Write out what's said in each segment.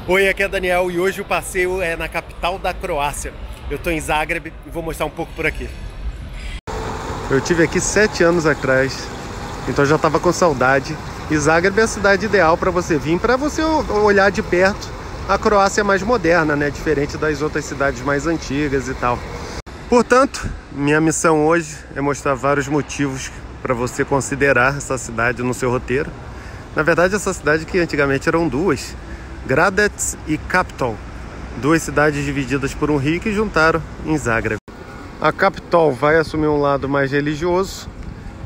Oi, aqui é Daniel e hoje o passeio é na capital da Croácia. Eu tô em Zagreb e vou mostrar um pouco por aqui. Eu tive aqui 7 anos atrás, então já tava com saudade. E Zagreb é a cidade ideal para você vir, para você olhar de perto a Croácia mais moderna, né? Diferente das outras cidades mais antigas e tal. Portanto, minha missão hoje é mostrar vários motivos para você considerar essa cidade no seu roteiro. Na verdade, essa cidade que antigamente eram duas, Gradec e Kaptol, duas cidades divididas por um rio que juntaram em Zagreb. A Kaptol vai assumir um lado mais religioso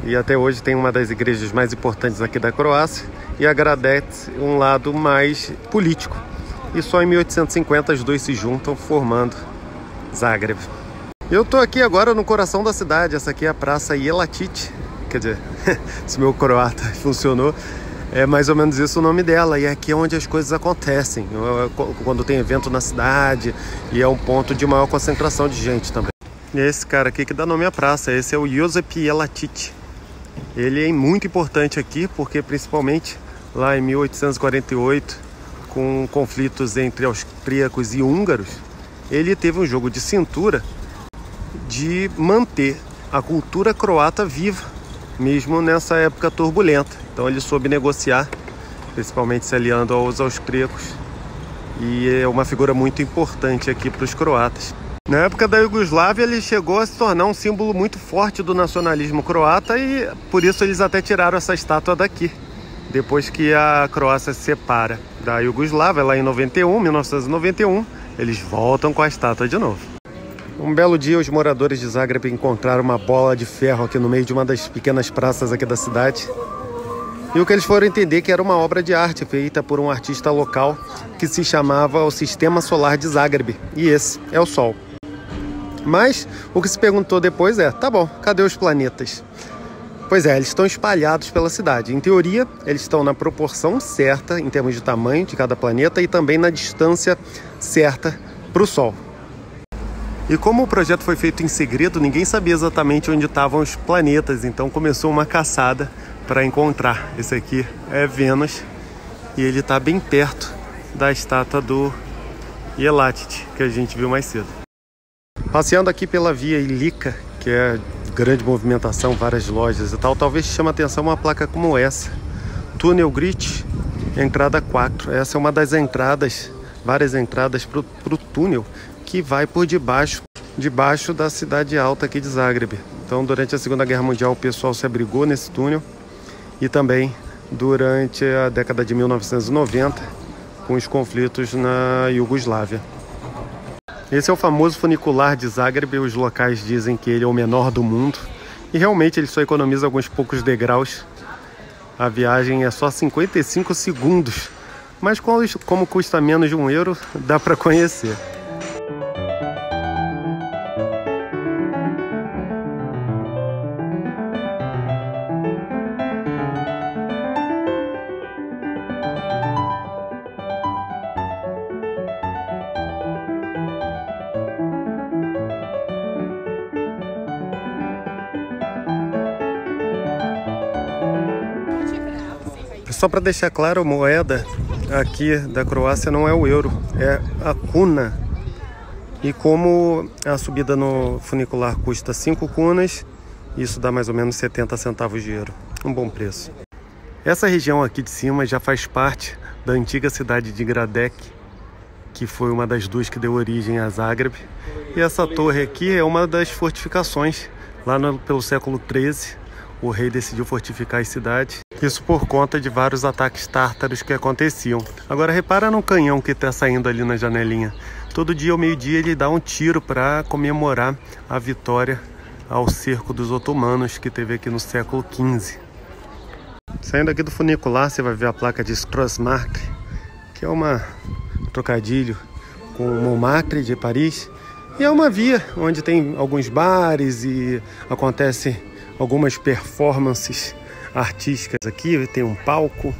e até hoje tem uma das igrejas mais importantes aqui da Croácia, e a Gradec um lado mais político. E só em 1850 os dois se juntam, formando Zagreb. Eu tô aqui agora no coração da cidade. Essa aqui é a Praça Jelačić, quer dizer, se meu croata funcionou, é mais ou menos isso o nome dela. E aqui é onde as coisas acontecem, quando tem evento na cidade, e é um ponto de maior concentração de gente também. E esse cara aqui que dá nome à praça, esse é o Josip Jelačić. Ele é muito importante aqui porque, principalmente lá em 1848, com conflitos entre austríacos e húngaros, ele teve um jogo de cintura de manter a cultura croata viva, mesmo nessa época turbulenta. Então ele soube negociar, principalmente se aliando aos austríacos, e é uma figura muito importante aqui para os croatas. Na época da Iugoslávia ele chegou a se tornar um símbolo muito forte do nacionalismo croata, e por isso eles até tiraram essa estátua daqui, depois que a Croácia se separa da Iugoslávia, lá em 1991, eles voltam com a estátua de novo. Um belo dia, os moradores de Zagreb encontraram uma bola de ferro aqui no meio de uma das pequenas praças aqui da cidade. E o que eles foram entender que era uma obra de arte feita por um artista local que se chamava o Sistema Solar de Zagreb. E esse é o Sol. Mas o que se perguntou depois é, tá bom, cadê os planetas? Pois é, eles estão espalhados pela cidade. Em teoria, eles estão na proporção certa em termos de tamanho de cada planeta e também na distância certa para o Sol. E como o projeto foi feito em segredo, ninguém sabia exatamente onde estavam os planetas, então começou uma caçada para encontrar. Esse aqui é Vênus e ele está bem perto da estátua do Jelačić, que a gente viu mais cedo. Passeando aqui pela Via Ilica, que é grande movimentação, várias lojas e tal, talvez chame a atenção uma placa como essa. Túnel Grit, entrada 4. Essa é uma das entradas, várias entradas para o túnel, que vai por debaixo da cidade alta aqui de Zagreb. Então, durante a Segunda Guerra Mundial, o pessoal se abrigou nesse túnel, e também durante a década de 1990, com os conflitos na Iugoslávia. Esse é o famoso funicular de Zagreb. Os locais dizem que ele é o menor do mundo, e realmente ele só economiza alguns poucos degraus. A viagem é só 55 segundos, mas como custa menos de €1, dá para conhecer. Só para deixar claro, a moeda aqui da Croácia não é o euro, é a kuna. E como a subida no funicular custa 5 kunas, isso dá mais ou menos 70 centavos de euro. Um bom preço. Essa região aqui de cima já faz parte da antiga cidade de Gradec, que foi uma das duas que deu origem a Zagreb. E essa torre aqui é uma das fortificações. Lá pelo século XIII, o rei decidiu fortificar as cidades. Isso por conta de vários ataques tártaros que aconteciam. Agora repara no canhão que está saindo ali na janelinha. Todo dia ao meio-dia ele dá um tiro para comemorar a vitória ao cerco dos otomanos que teve aqui no século XV. Saindo aqui do funicular, você vai ver a placa de Strasmarkt, que é um trocadilho com Montmartre de Paris. E é uma via onde tem alguns bares e acontecem algumas performances artísticas aqui. Tem um palco.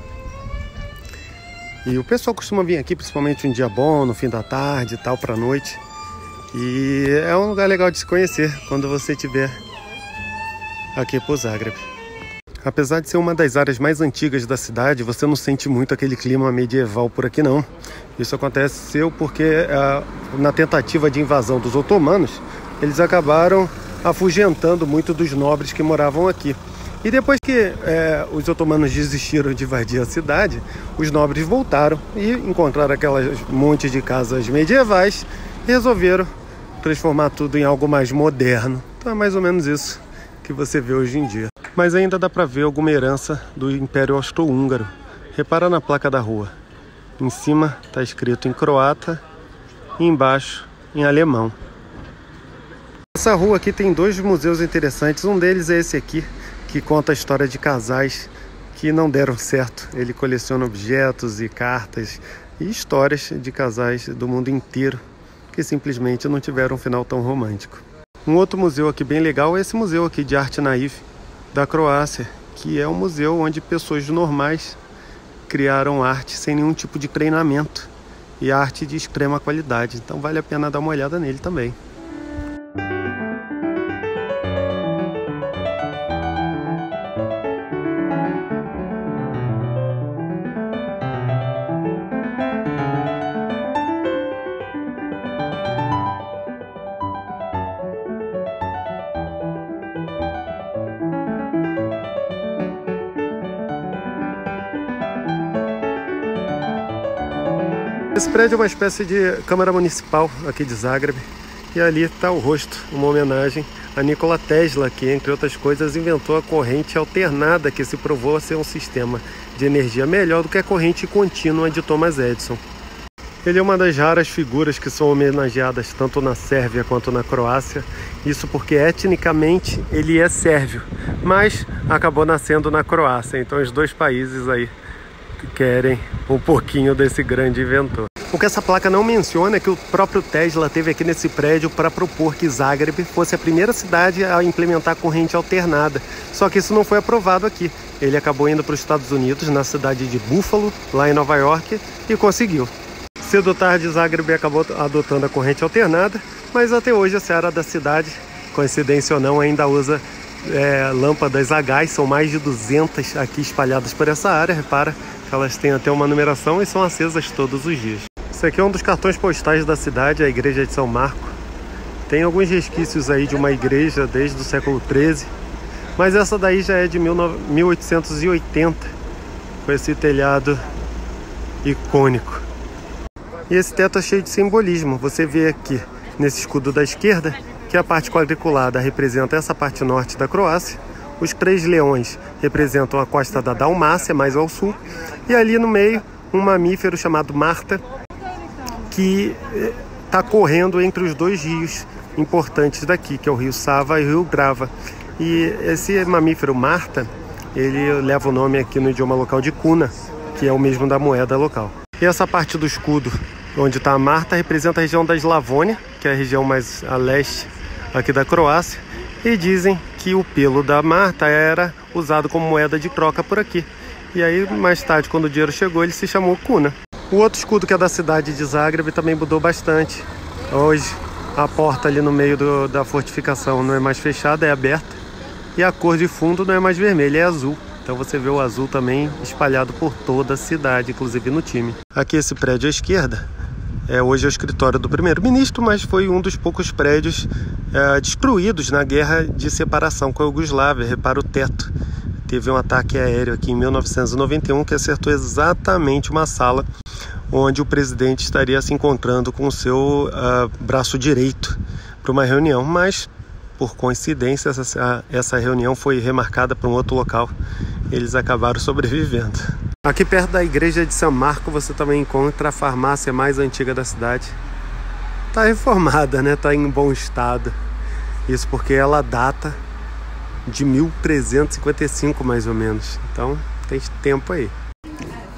E o pessoal costuma vir aqui, principalmente um dia bom, no fim da tarde e tal, pra noite. E é um lugar legal de se conhecer quando você estiver aqui por Zagreb. Apesar de ser uma das áreas mais antigas da cidade, você não sente muito aquele clima medieval por aqui não. Isso aconteceu porque na tentativa de invasão dos otomanos, eles acabaram afugentando muito dos nobres que moravam aqui. E depois que os otomanos desistiram de invadir a cidade, os nobres voltaram e encontraram aquelas monte de casas medievais e resolveram transformar tudo em algo mais moderno. Então é mais ou menos isso que você vê hoje em dia. Mas ainda dá para ver alguma herança do Império Austro-Húngaro. Repara na placa da rua. Em cima está escrito em croata e embaixo em alemão. Essa rua aqui tem dois museus interessantes. Um deles é esse aqui, que conta a história de casais que não deram certo. Ele coleciona objetos e cartas e histórias de casais do mundo inteiro que simplesmente não tiveram um final tão romântico. Um outro museu aqui bem legal é esse museu aqui de arte naive da Croácia, que é um museu onde pessoas normais criaram arte sem nenhum tipo de treinamento e arte de extrema qualidade. Então vale a pena dar uma olhada nele também. Esse prédio é uma espécie de Câmara Municipal aqui de Zagreb. E ali está o rosto, uma homenagem a Nikola Tesla, que, entre outras coisas, inventou a corrente alternada, que se provou ser um sistema de energia melhor do que a corrente contínua de Thomas Edison. Ele é uma das raras figuras que são homenageadas tanto na Sérvia quanto na Croácia. Isso porque, etnicamente, ele é sérvio, mas acabou nascendo na Croácia. Então, os dois países aí querem um pouquinho desse grande inventor. O que essa placa não menciona é que o próprio Tesla teve aqui nesse prédio para propor que Zagreb fosse a primeira cidade a implementar corrente alternada. Só que isso não foi aprovado aqui. Ele acabou indo para os Estados Unidos, na cidade de Buffalo, lá em Nova York, e conseguiu. Cedo ou tarde, Zagreb acabou adotando a corrente alternada, mas até hoje a seara da cidade, coincidência ou não, ainda usa lâmpadas a gás. São mais de 200 aqui espalhadas por essa área. Repara que elas têm até uma numeração e são acesas todos os dias. Esse aqui é um dos cartões postais da cidade, a igreja de São Marco. Tem alguns resquícios aí de uma igreja desde o século XIII, mas essa daí já é de 1880, com esse telhado icônico. E esse teto é cheio de simbolismo. Você vê aqui nesse escudo da esquerda que a parte quadriculada representa essa parte norte da Croácia. Os 3 leões representam a costa da Dalmácia, mais ao sul. E ali no meio, um mamífero chamado Marta, que está correndo entre os 2 rios importantes daqui, que é o rio Sava e o rio Drava. E esse mamífero Marta, ele leva o nome aqui no idioma local de Kuna, que é o mesmo da moeda local. E essa parte do escudo, onde está a Marta, representa a região da Eslavônia, que é a região mais a leste aqui da Croácia. E dizem que o pelo da Marta era usado como moeda de troca por aqui. E aí, mais tarde, quando o dinheiro chegou, ele se chamou Kuna. O outro escudo, que é da cidade de Zagreb, também mudou bastante. Hoje, a porta ali no meio da fortificação não é mais fechada, é aberta. E a cor de fundo não é mais vermelha, é azul. Então você vê o azul também espalhado por toda a cidade, inclusive no time. Aqui esse prédio à esquerda hoje é o escritório do primeiro-ministro, mas foi um dos poucos prédios destruídos na guerra de separação com a Iugoslávia. Repara o teto. Teve um ataque aéreo aqui em 1991 que acertou exatamente uma sala onde o presidente estaria se encontrando com o seu braço direito para uma reunião. Mas, por coincidência, essa reunião foi remarcada para um outro local. Eles acabaram sobrevivendo. Aqui perto da igreja de São Marco você também encontra a farmácia mais antiga da cidade. Está reformada, né? Está em bom estado. Isso porque ela data de 1355 mais ou menos. Então tem tempo aí.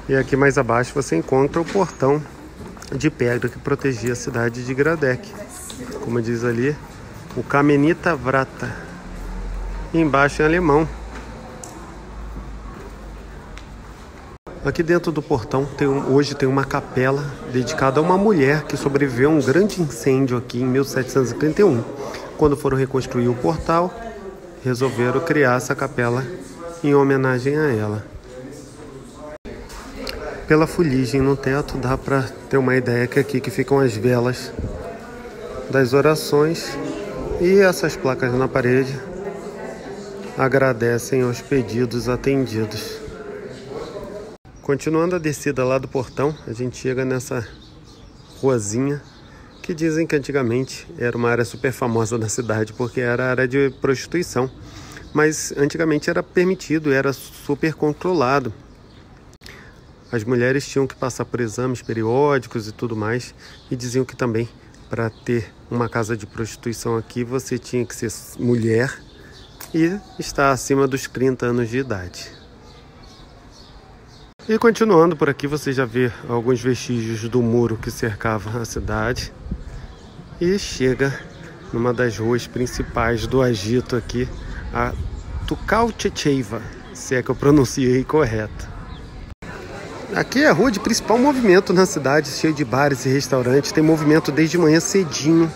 E aqui mais abaixo você encontra o portão de pedra que protegia a cidade de Gradec. Como diz ali, o Kamenita Vrata. E embaixo em alemão. Aqui dentro do portão hoje tem uma capela dedicada a uma mulher que sobreviveu a um grande incêndio aqui em 1731. Quando foram reconstruir o portal, resolveram criar essa capela em homenagem a ela. pela fuligem no teto dá para ter uma ideia que aqui que ficam as velas das orações e essas placas na parede agradecem aos pedidos atendidos. Continuando a descida lá do portão, a gente chega nessa ruazinha que dizem que antigamente era uma área super famosa da cidade porque era área de prostituição, mas antigamente era permitido, era super controlado. As mulheres tinham que passar por exames periódicos e tudo mais, e diziam que também para ter uma casa de prostituição aqui você tinha que ser mulher e estar acima dos 30 anos de idade. E continuando por aqui, você já vê alguns vestígios do muro que cercava a cidade e chega numa das ruas principais do Egito aqui, a Tukalchecheva, se é que eu pronunciei correto. Aqui é a rua de principal movimento na cidade, cheio de bares e restaurantes, tem movimento desde manhã cedinho.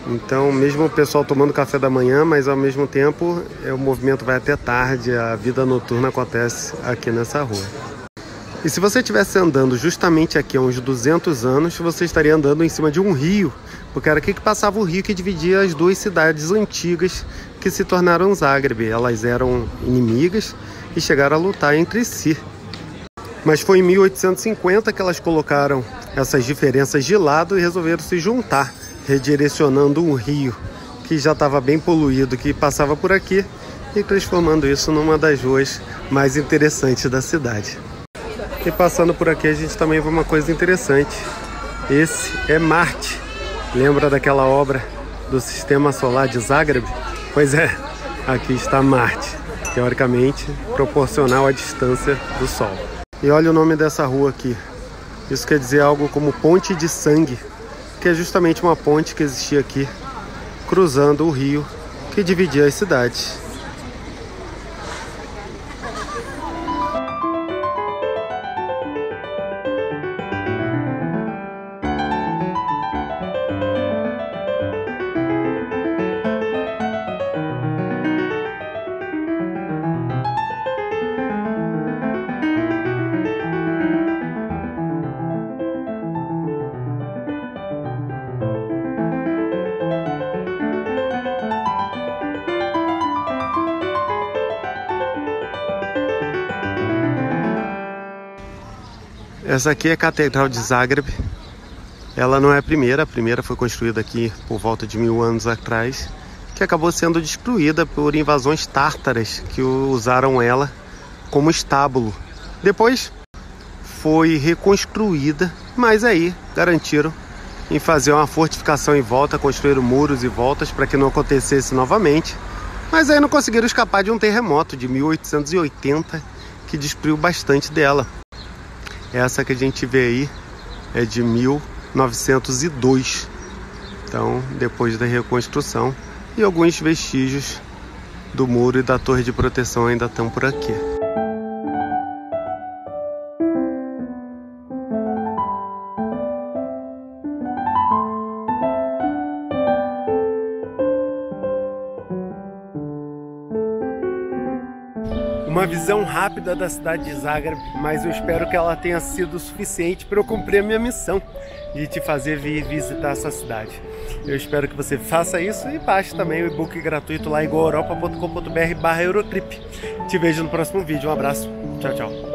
Então, mesmo o pessoal tomando café da manhã, mas ao mesmo tempo o movimento vai até tarde, a vida noturna acontece aqui nessa rua. E se você estivesse andando justamente aqui há uns 200 anos, você estaria andando em cima de um rio, porque era aqui que passava o rio que dividia as duas cidades antigas que se tornaram Zagreb. Elas eram inimigas e chegaram a lutar entre si. Mas foi em 1850 que elas colocaram essas diferenças de lado e resolveram se juntar, redirecionando um rio que já estava bem poluído, que passava por aqui, e transformando isso numa das ruas mais interessantes da cidade. E passando por aqui a gente também vê uma coisa interessante. Esse é Marte. Lembra daquela obra do Sistema Solar de Zagreb? Pois é, aqui está Marte, teoricamente proporcional à distância do Sol. E olha o nome dessa rua aqui. Isso quer dizer algo como Ponte de Sangue, que é justamente uma ponte que existia aqui, cruzando o rio que dividia as cidades. Essa aqui é a Catedral de Zagreb. Ela não é a primeira foi construída aqui por volta de 1000 anos atrás, que acabou sendo destruída por invasões tártaras que usaram ela como estábulo. Depois foi reconstruída, mas aí garantiram em fazer uma fortificação em volta, construíram muros e voltas para que não acontecesse novamente, mas aí não conseguiram escapar de um terremoto de 1880 que destruiu bastante dela. Essa que a gente vê aí é de 1902, então depois da reconstrução, e alguns vestígios do muro e da torre de proteção ainda estão por aqui. Uma visão rápida da cidade de Zagreb, mas eu espero que ela tenha sido suficiente para eu cumprir a minha missão de te fazer vir visitar essa cidade. Eu espero que você faça isso e baixe também o e-book gratuito lá em goeuropa.com.br/Eurotrip. Te vejo no próximo vídeo. Um abraço. Tchau, tchau.